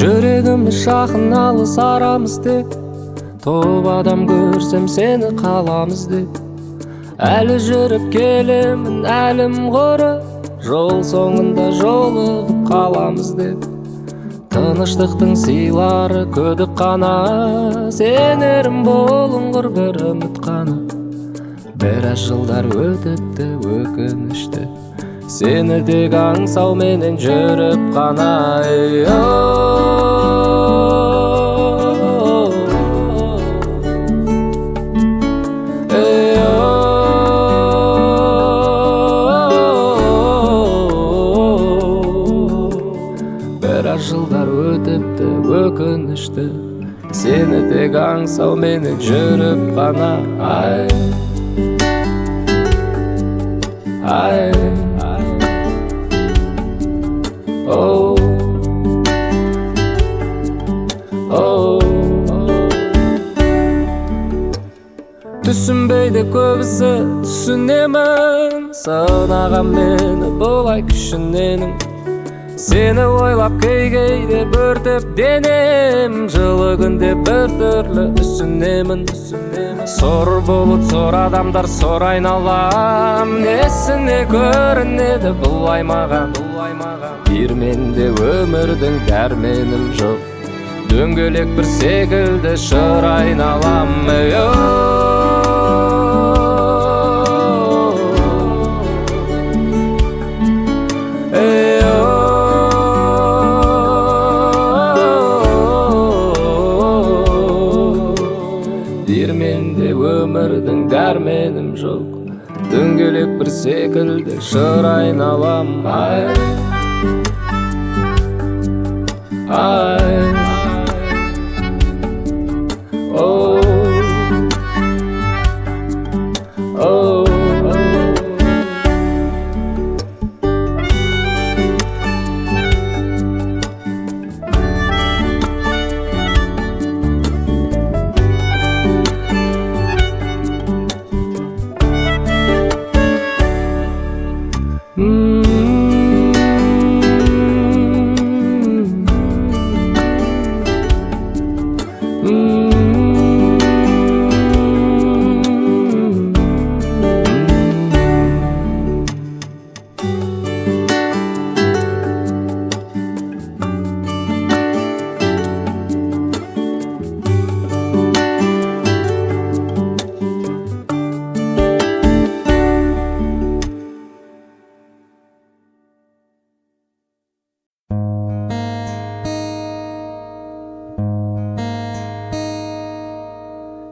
Жүрегіміз жақын алыс арамыз деп, топ адам көрсем сені қаламыз деп. Әлі жүріп келемін әлім құры, жол соңында жолығып қаламыз деп. Тыныштықтың сыйлары көдік қана, сенерім болыңғыр бір үміт қана. Біраз жылдар өтіпті өкінішті, сені тек аңсау менен жүріп қана. Біраз жылдар өтіпті өкінішті, сені тек аңсау менен жүріп қана. Түсінбейді көбісі, түсінемін, сынаған мені бұлай күшіненің. Сені ойлап кейде бүртіп денем, жылы күнде бір түрлі түсінемін. Сор бұлыт, сор адамдар, сор айналам, несіне көрінеді бұлай маған. Берменде өмірдің дәрменім жоқ, дөңгелек бір секілді шыр айналам. Менде өмірдің дәрменім жоқ, дөңгелек бір секілді шыр айналам.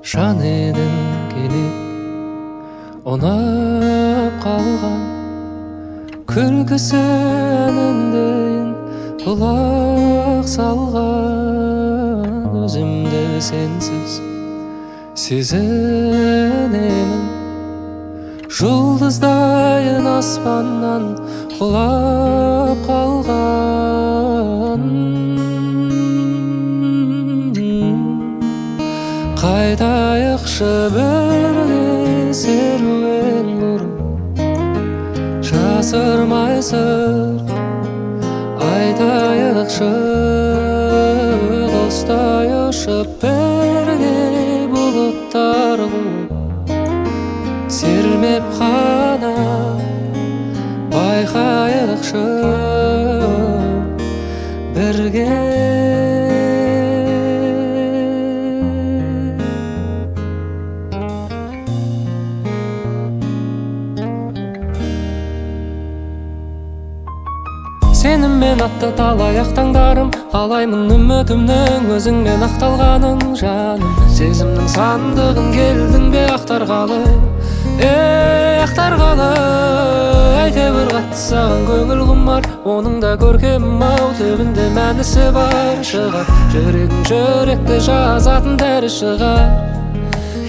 Жан едің келіп, ұнап қалған, күлкісі әніндейін құлақ салған. Өзімді сенсіз сезінемін, жұлдыздайын аспаннан құлап қалған. Қайтайықшы бірге серуен құрып, жасырмай сыр айтайықшы, құстай ұшып бірге бұлыттар қуып, сермеп қана байқайықшы бірге. Сеніммен атты талаяқ таңдарым, қалаймын үмітімнің өзіңмен ақталғанын. Жаным, сезімнің сандығын келдің бе ақтарғалы, ақтарғалы. Әйтеуір қатты саған көңіл құмар, оның да көркем-ау, түбінде мәнісі бар шығар. Жүрегің жүректі жазатын дәрі шығар,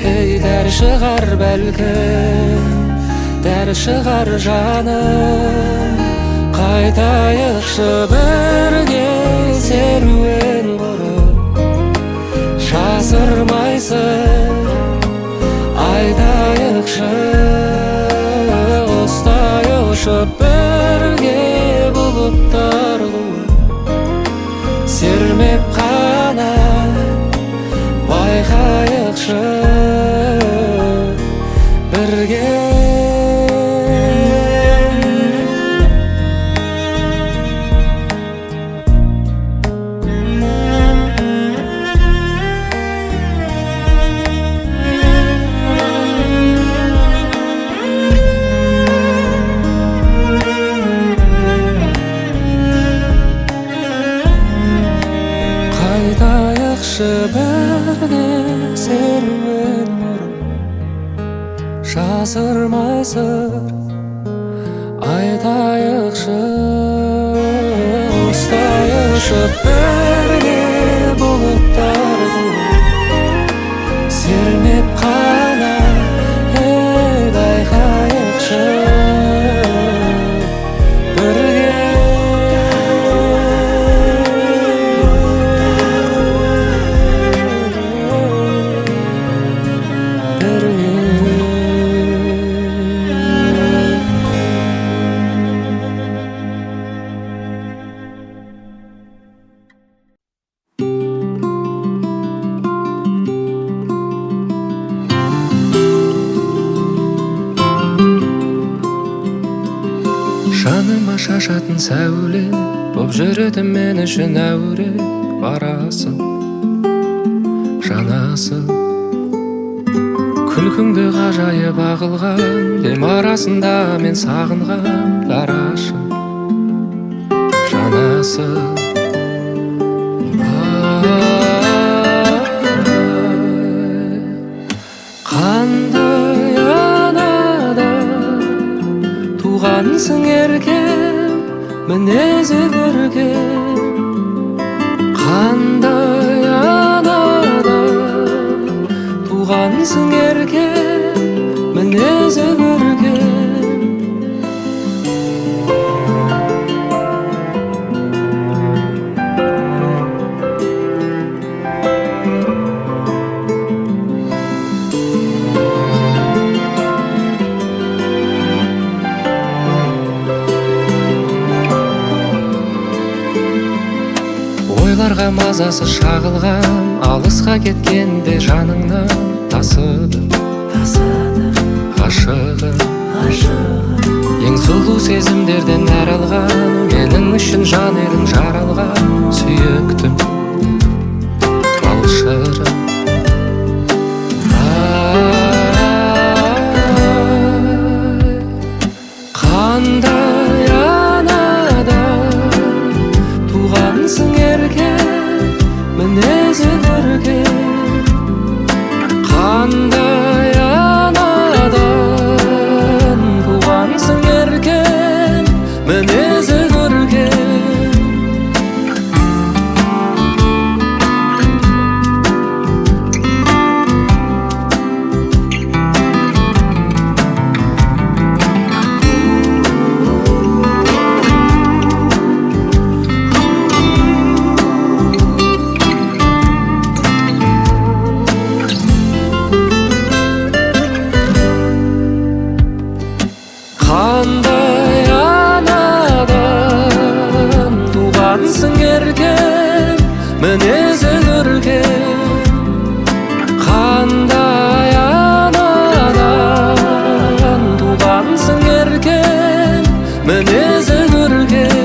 дәрі шығар бәлкім, дәрі шығар жаным. Қайтайықшы бірге серуен құрып, жасырмайсың айтайықшы, құстай ұшып бірге бұлыттар қуып, сермеп жақшы бірге. Қайтайықшы бірге серуен нұрын, жасырмай сыр айтайықшы. Ұстайықшы бірге бұлттар туып, сермеп қана байқайықшы бірге. Жаныма шашатын сәуле боп жүреді мен үшін әуре. Барасың, жанасың, күлкіңді ғажайып ағылған дем арасында мен сағынған дарашың, жанасың. Қандай анадан туғансың еркем, мінезі көркем. Қандай анадан туғансың еркем, мінезі көркем. Ойларға мазасы шағылған, алысқа кеткенде жаныңнан тасыдым ғашығым. Ең сұлу сезімдерден нәр алған, менің үшін жан едің жаралған. Сүйіктім, балшырым. Қандай анадан туғансың еркем, мінезі көркем. Қандай анадан туғансың еркем, мінезі көркем. Қандай анадан туғансың еркем, мінезі көркем. Қандай анадан туғансың еркем, мінезі көркем.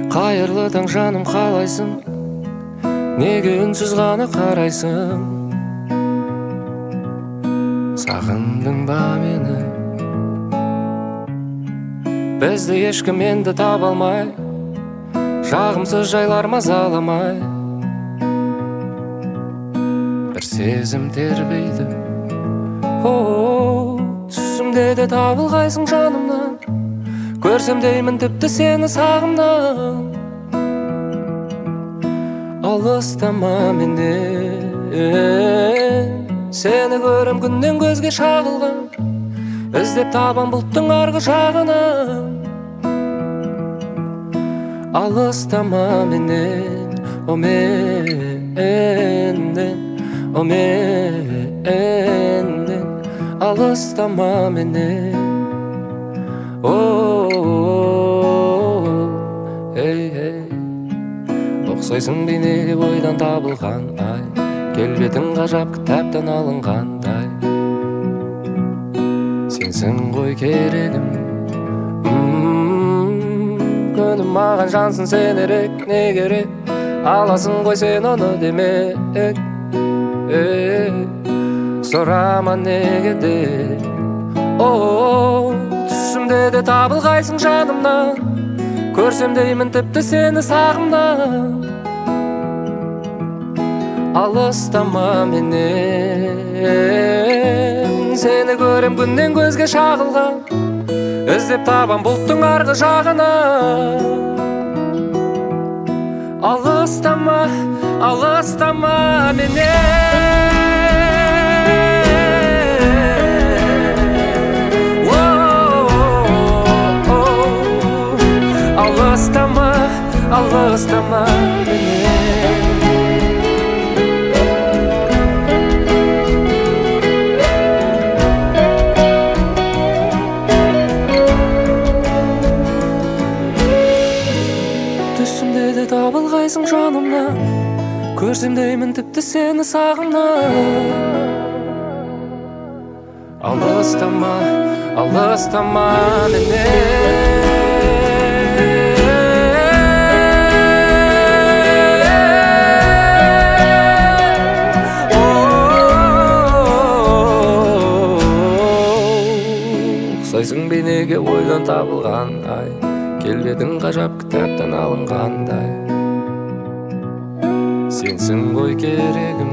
Қайырлы таң жаным, қалайсың? Неге үнсіз ғана қарайсың? Сағындың ба мені? Бізді ешкім енді таба алмай, жағымсыз жайлар мазаламай. Бір сезім тербейді, түсімде де табылғайсың жанымнан. көрсем деймін тіпті сені сағымнан. Алыстама менен, сені көрем күннен көзге шағылған, іздеп табам бұлттың арғы жағынан. Алыстама менен, о менден, о менден, алыстама менен. Ұқсайсың бейнеге ойдан табылғандай, келбетің ғажап кітаптан алынғандай. Сенсің ғой керегім, күнім маған жансың сен ерек, не керек, аласың ғой сен оны демек. Сұрама неге де, түсімде де табылғайсың жанымнан, көрсем деймін тіпті сені сағымнан. Алыстама менен, сені көрем күннен көзге шағылған, іздеп табам бұлттың арғы жағынан. Алыстама, алыстама менен. Алыстама, алыстама менен. Түсімде де табылғайсың жанымнан, көрсем деймін тіпті сені сағымнан. Алыстама, алыстама менен. Ұқсайсың бейнеге ойдан табылғандай, келбетің ғажап кітаптан алынғандай. Сенсің ғой керегім.